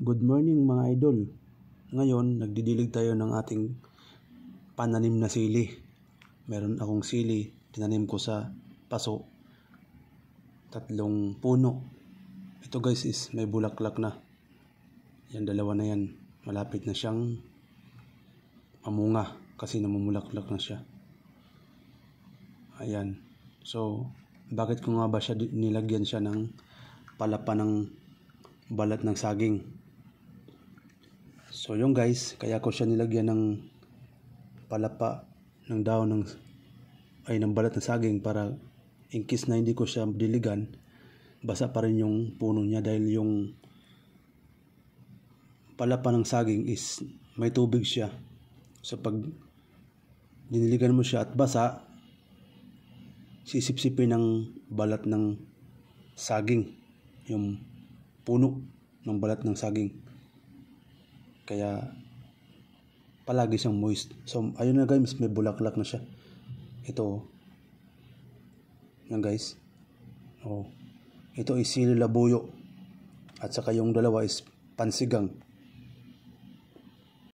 Good morning mga idol. Ngayon, nagdidilig tayo ng ating pananim na sili. Meron akong sili, tinanim ko sa paso. 3 puno. Ito guys is may bulaklak na. Yan, 2 na yan. Malapit na siyang mamunga kasi namumulaklak na siya. Ayan. So, bakit ko nga ba siya nilagyan siya ng palapa ng balat ng saging? So yung guys, kaya ko siya nilagyan ng palapa ng dahon ng balat ng saging para in case na hindi ko siya diligan, basa pa rin yung puno niya dahil yung palapa ng saging is may tubig siya. So pag diniligan mo siya at basa, sisipsipin ng balat ng saging yung puno ng balat ng saging. Kaya palagi siyang moist. So ayun na guys, may bulaklak na siya. Ito. Yan guys. Oh. Ito is sili labuyo. At saka yung 2 is pansigang.